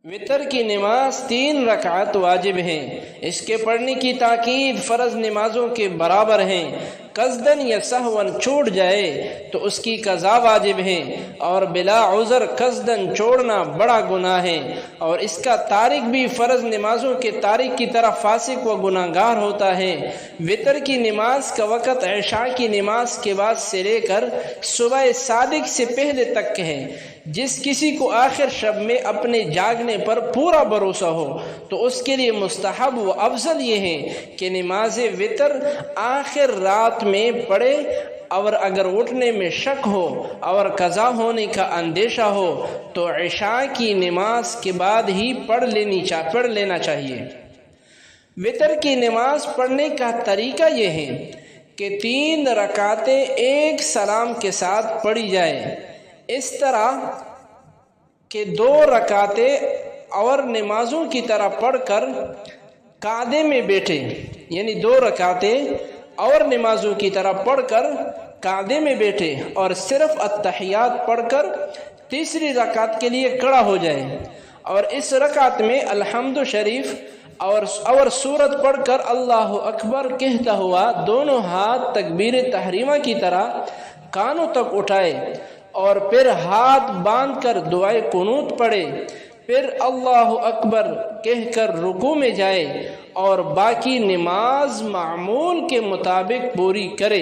وطر کی نماز 3 رکعت واجب ہیں، اس کے پڑھنے کی تاکید فرض نمازوں کے برابر ہیں۔ قصداً یا سہواً چھوٹ جائے تو اس کی قضا واجب ہے، اور بلا عذر قصداً چھوڑنا بڑا گناہ ہے، اور اس کا تارک بھی فرض نمازوں کے تارک کی طرح فاسق و گناہگار ہوتا ہے۔ وطر کی نماز کا وقت عشاء کی نماز کے بعد سے لے کر صبح صادق سے پہلے تک ہے۔ جس کسی کو آخر شب میں اپنے جاگنے پر پورا بھروسہ ہو تو اس کے لیے مستحب و افضل یہ ہے کہ نماز وطر آخر رات میں پڑھے، اور اگر اٹھنے میں شک ہو اور قضا ہونے کا اندیشہ ہو تو عشاء کی نماز کے بعد ہی پڑھ لینا چاہیے۔ وطر کی نماز پڑھنے کا طریقہ یہ ہے کہ 3 رکعتیں ایک سلام کے ساتھ پڑھی جائے، اس طرح کہ 2 رکعتیں اور نمازوں کی طرح پڑھ کر قعدے میں بیٹھے، یعنی 2 رکعتیں اور نمازوں کی طرح پڑھ کر قعدے میں بیٹھے اور صرف التحیات پڑھ کر تیسری رکعت کے لیے کھڑا ہو جائے، اور اس رکعت میں الحمد شریف اور سورت پڑھ کر اللہ اکبر کہتا ہوا دونوں ہاتھ تکبیر تحریمہ کی طرح کانوں تک اٹھائے، اور پھر ہاتھ باندھ کر دعائے قنوت پڑھے، پھر اللہ اکبر کہہ کر رکوع میں جائے اور باقی نماز معمول کے مطابق پوری کرے۔